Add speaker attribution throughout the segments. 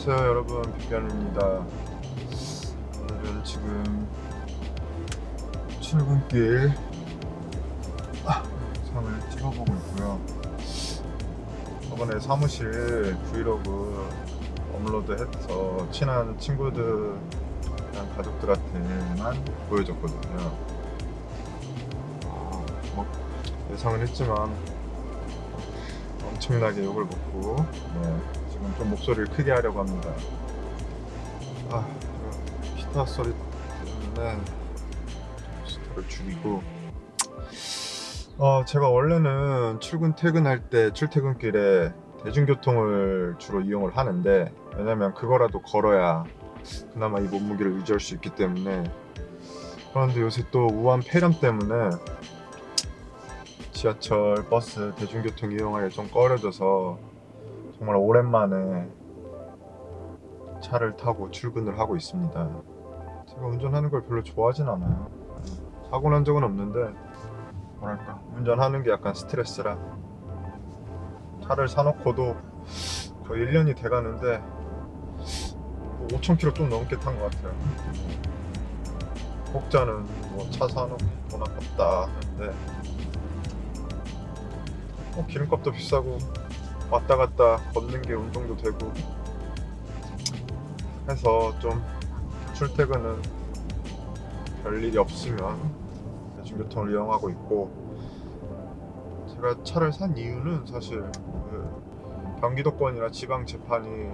Speaker 1: 안녕하세요 여러분, 빅변입니다. 오늘은 지금 출근길 영상을 찍어보고 있고요. 저번에 사무실 브이로그 업로드해서 친한 친구들, 가족들한테만 보여줬거든요. 뭐 예상은 했지만 엄청나게 욕을 먹고, 지금 좀 목소리를 크게 하려고 합니다. 기타 소리 때문에 스타를 줄이고, 제가 원래는 출퇴근할 때 출퇴근길에 대중교통을 주로 이용을 하는데, 왜냐면 그거라도 걸어야 그나마 이 몸무게를 유지할 수 있기 때문에. 그런데 요새 또 우한 폐렴 때문에 지하철, 버스, 대중교통 이용하기 좀 꺼려져서 정말 오랜만에 차를 타고 출근을 하고 있습니다. 제가 운전하는 걸 별로 좋아하진 않아요. 사고 난 적은 없는데 뭐랄까, 운전하는 게 약간 스트레스라. 차를 사놓고도 거의 1년이 돼가는데 5,000km 좀 넘게 탄 것 같아요. 혹자는 뭐 차 사놓고 돈 아깝다 하는데, 기름값도 비싸고 왔다 갔다 걷는 게 운동도 되고 해서 좀 출퇴근은 별일이 없으면 대중교통을 이용하고 있고, 제가 차를 산 이유는 사실 경기도권이나 지방 재판이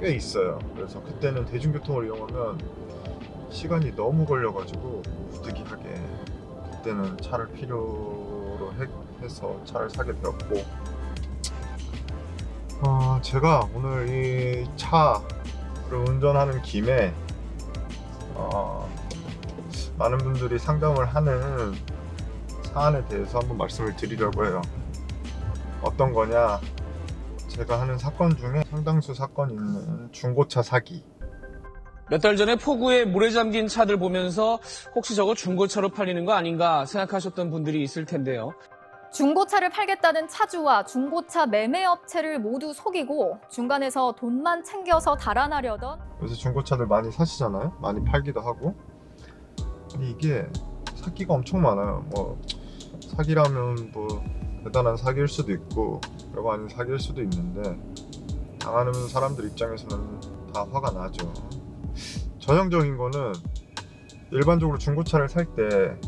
Speaker 1: 꽤 있어요. 그래서 그때는 대중교통을 이용하면 시간이 너무 걸려가지고 부득이하게 그때는 차를 필요로 해서 차를 사게 되었고, 제가 오늘 이 차를 운전하는 김에 많은 분들이 상담을 하는 사안에 대해서 한번 말씀을 드리려고 해요. 어떤 거냐, 제가 하는 사건 중에 상당수 사건이 있는 중고차 사기.
Speaker 2: 몇 달 전에 폭우에 물에 잠긴 차들 보면서 혹시 저거 중고차로 팔리는 거 아닌가 생각하셨던 분들이 있을 텐데요.
Speaker 3: 중고차를 팔겠다는 차주와 중고차 매매업체를 모두 속이고 중간에서 돈만 챙겨서 달아나려던
Speaker 1: 요새 중고차들 많이 사시잖아요. 많이 팔기도 하고. 근데 이게 사기가 엄청 많아요. 뭐 사기라면 뭐 대단한 사기일 수도 있고 별거 아닌 사기일 수도 있는데, 당하는 사람들 입장에서는 다 화가 나죠. 전형적인 거는, 일반적으로 중고차를 살 때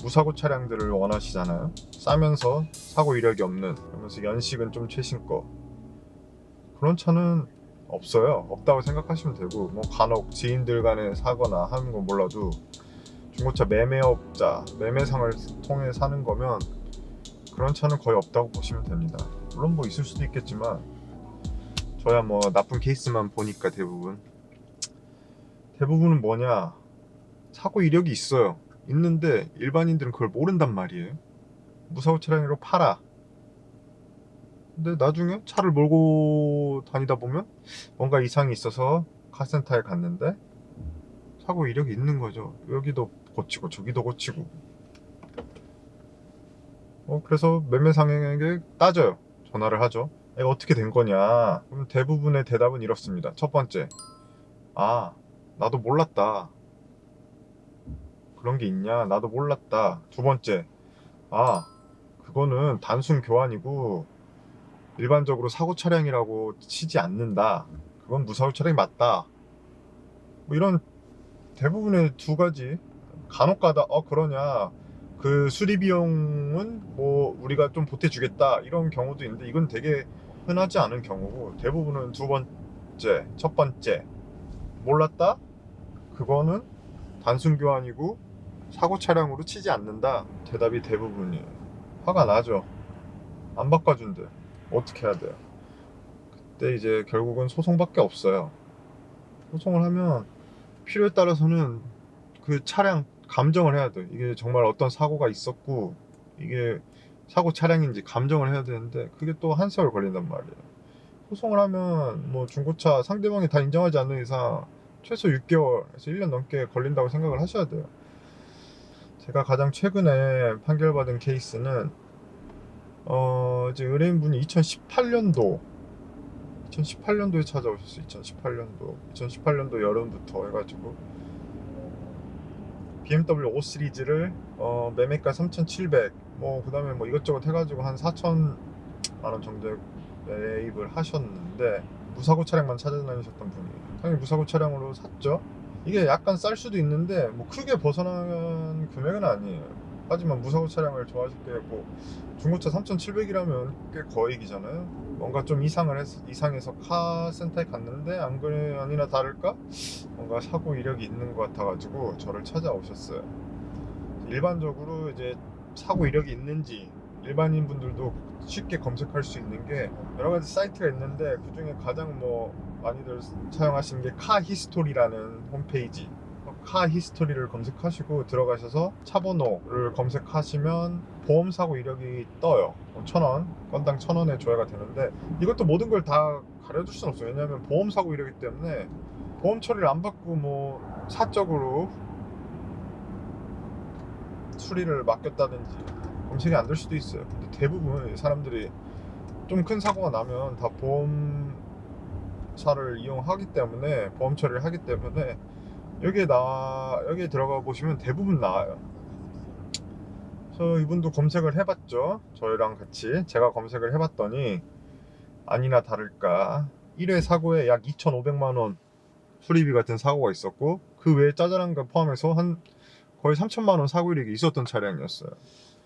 Speaker 1: 무사고 차량들을 원하시잖아요. 싸면서 사고 이력이 없는, 그러면서 연식은 좀 최신 거. 그런 차는 없어요. 없다고 생각하시면 되고, 뭐 간혹 지인들 간에 사거나 하는 건 몰라도 중고차 매매업자, 매매상을 통해 사는 거면 그런 차는 거의 없다고 보시면 됩니다. 물론 뭐 있을 수도 있겠지만, 저야 뭐 나쁜 케이스만 보니까 대부분은 뭐냐, 사고 이력이 있어요. 있는데 일반인들은 그걸 모른단 말이에요. 무사고 차량으로 팔아. 근데 나중에 차를 몰고 다니다 보면 뭔가 이상이 있어서 카센터에 갔는데 사고 이력이 있는 거죠. 여기도 고치고 저기도 고치고. 그래서 매매상에게 따져요. 전화를 하죠. 이거 어떻게 된 거냐. 그럼 대부분의 대답은 이렇습니다. 첫 번째, 나도 몰랐다. 그런 게 있냐? 나도 몰랐다. 두 번째, 그거는 단순 교환이고 일반적으로 사고 차량이라고 치지 않는다. 그건 무사고 차량이 맞다. 뭐 이런 대부분의 두 가지. 간혹가다 그러냐, 그 수리 비용은 뭐 우리가 좀 보태주겠다, 이런 경우도 있는데, 이건 되게 흔하지 않은 경우고, 대부분은 첫 번째 몰랐다. 그거는 단순 교환이고 사고 차량으로 치지 않는다. 대답이 대부분이에요. 화가 나죠. 안 바꿔준대. 어떻게 해야 돼요? 그때 이제 결국은 소송밖에 없어요. 소송을 하면 필요에 따라서는 그 차량 감정을 해야 돼. 이게 정말 어떤 사고가 있었고 이게 사고 차량인지 감정을 해야 되는데, 그게 또 한 세월 걸린단 말이에요. 소송을 하면 뭐 중고차 상대방이 다 인정하지 않는 이상 최소 6개월에서 1년 넘게 걸린다고 생각을 하셔야 돼요. 제가 가장 최근에 판결받은 케이스는 이제 의뢰인분이 2018년도 2018년도에 찾아오셨어요. 2018년도 여름부터 해가지고 BMW 5 시리즈를 매매가 3,700, 뭐 그다음에 뭐 이것저것 해가지고 한 4,000만 원 정도 매입을 하셨는데 무사고 차량만 찾아다니셨던 분이 당연히 무사고 차량으로 샀죠. 이게 약간 쌀 수도 있는데 뭐 크게 벗어난 금액은 아니에요. 하지만 무사고 차량을 좋아하실 뭐 중고차 3,700이라면 꽤 거액이잖아요. 뭔가 좀 이상해서 카센터에 갔는데 안 그래 아니나 다를까 뭔가 사고 이력이 있는 것 같아가지고 저를 찾아오셨어요. 일반적으로 이제 사고 이력이 있는지 일반인 분들도 쉽게 검색할 수 있는 게 여러 가지 사이트가 있는데 그 중에 가장 뭐 많이들 사용하시는 게 카히스토리라는 홈페이지. 카히스토리를 검색하시고 들어가셔서 차번호를 검색하시면 보험사고 이력이 떠요. 1,000원, 건당 1,000원에 조회가 되는데 이것도 모든 걸 다 가려줄 수는 없어요. 왜냐하면 보험사고 이력이기 때문에 보험 처리를 안 받고 뭐 사적으로 수리를 맡겼다든지 검색이 안 될 수도 있어요. 근데 대부분 사람들이 좀 큰 사고가 나면 다 보험사를 이용하기 때문에 보험 처리를 하기 때문에 여기에 들어가 보시면 대부분 나와요. 그래서 이분도 검색을 해봤죠. 저희랑 같이 제가 검색을 해봤더니 아니나 다를까 1회 사고에 약 2,500만 원 수리비 같은 사고가 있었고 그 외에 짜잘한 거 포함해서 한 거의 3,000만 원 사고 이력이 있었던 차량이었어요.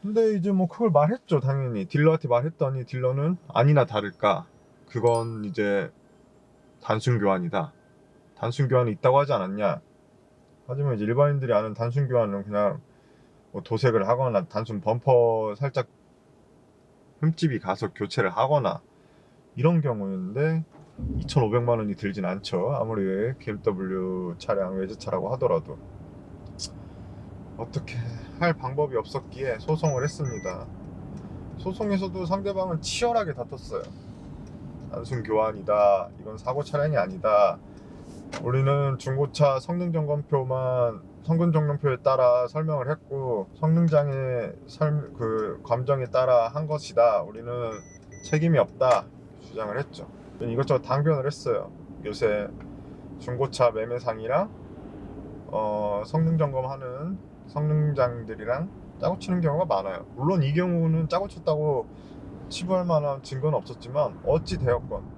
Speaker 1: 근데 이제 뭐 그걸 말했죠. 당연히 딜러한테 말했더니 딜러는 아니나 다를까 그건 이제 단순 교환이다. 단순 교환이 있다고 하지 않았냐. 하지만 이제 일반인들이 아는 단순 교환은 그냥 뭐 도색을 하거나 단순 범퍼 살짝 흠집이 가서 교체를 하거나 이런 경우였는데 2,500만 원이 들진 않죠. 아무리 BMW 차량 외제차라고 하더라도 어떻게 할 방법이 없었기에 소송을 했습니다. 소송에서도 상대방은 치열하게 다퉜어요. 단순 교환이다. 이건 사고 차량이 아니다. 우리는 중고차 성능점검표에 따라 설명을 했고 성능장의 그 감정에 따라 한 것이다. 우리는 책임이 없다 주장을 했죠. 이것저것 당변을 했어요. 요새 중고차 매매상이랑 성능점검하는 성능장들이랑 짜고 치는 경우가 많아요. 물론 이 경우는 짜고 쳤다고 치부할 만한 증거는 없었지만 어찌 되었건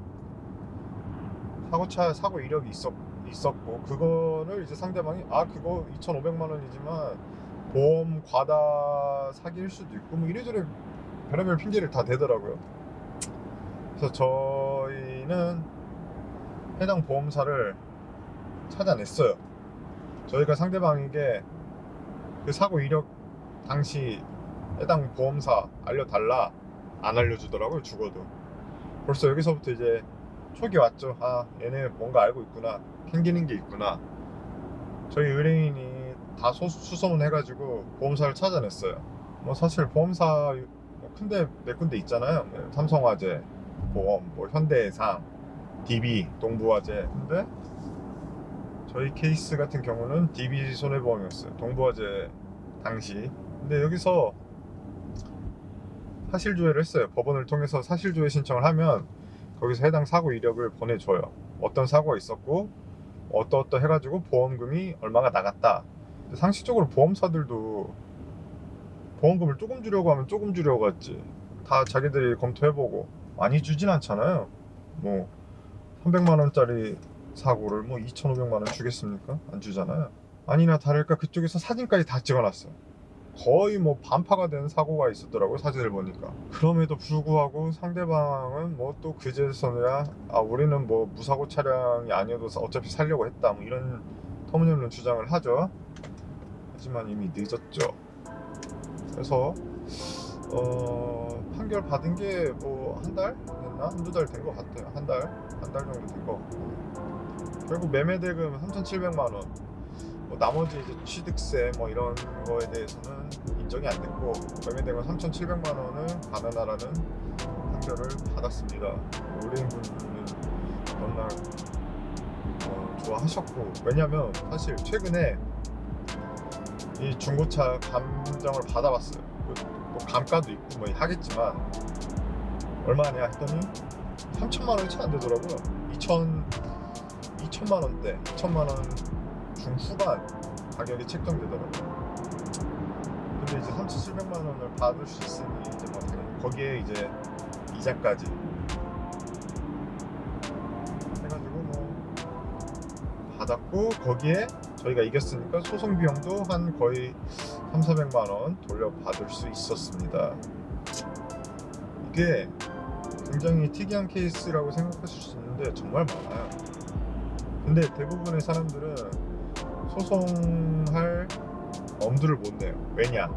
Speaker 1: 사고 이력이 있었고 그거를 이제 상대방이 그거 2,500만 원이지만 보험 과다 사기일 수도 있고 뭐 이래저래 별의별 핑계를 다 대더라고요. 그래서 저희는 해당 보험사를 찾아냈어요. 저희가 상대방에게 그 사고 이력 당시 해당 보험사 알려달라 안 알려주더라고요. 죽어도. 벌써 여기서부터 이제 촉이 왔죠. 얘네 뭔가 알고 있구나. 캥기는 게 있구나. 저희 의뢰인이 다 수소문 해가지고 보험사를 찾아냈어요. 뭐 사실 보험사 큰데 몇 군데 있잖아요. 삼성화재 보험, 뭐 현대해상, DB, 동부화재. 근데 저희 케이스 같은 경우는 DB 손해보험이었어요. 동부화재 당시. 근데 여기서 사실조회를 했어요. 법원을 통해서 사실조회 신청을 하면 거기서 해당 사고 이력을 보내줘요. 어떤 사고가 있었고 어떠 해가지고 보험금이 얼마가 나갔다. 상식적으로 보험사들도 보험금을 조금 주려고 하면 조금 주려고 하지. 다 자기들이 검토해보고 많이 주진 않잖아요. 뭐 300만 원짜리 사고를 뭐 2,500만 원 주겠습니까? 안 주잖아요. 아니나 다를까 그쪽에서 사진까지 다 찍어놨어요. 거의 뭐 반파가 된 사고가 있었더라고요. 사진을 보니까. 그럼에도 불구하고 상대방은 뭐 또 그제서야 우리는 뭐 무사고 차량이 아니어도 어차피 살려고 했다 뭐 이런 터무니없는 주장을 하죠. 하지만 이미 늦었죠. 그래서 판결 받은 게 뭐 한 달 됐나? 한두 달 된 것 같아요. 한 달 정도 된 것 같고 결국 매매대금 3,700만 원 뭐 나머지 이제 취득세 뭐 이런 거에 대해서는 인정이 안 됐고 매매대금 3,700만 원을 감안하라는 판결을 받았습니다. 의뢰인분은 너무나 좋아하셨고 왜냐면 사실 최근에 이 중고차 감정을 받아봤어요. 뭐 감가도 있고 뭐 하겠지만 얼마냐 했더니 3천만 원이 채 안 되더라고요. 2천만 원대, 2천만 원 중후반 가격이 책정되더라고요. 근데 이제 3,700만 원을 받을 수 있으니 이제 뭐 당연히 거기에 이제 이자까지 해가지고 뭐 받았고, 거기에 저희가 이겼으니까 소송 비용도 한 거의 3,400만 원 돌려받을 수 있었습니다. 이게 굉장히 특이한 케이스라고 생각하실 수 있는데 정말 많아요. 근데 대부분의 사람들은 소송할 엄두를 못 내요. 왜냐?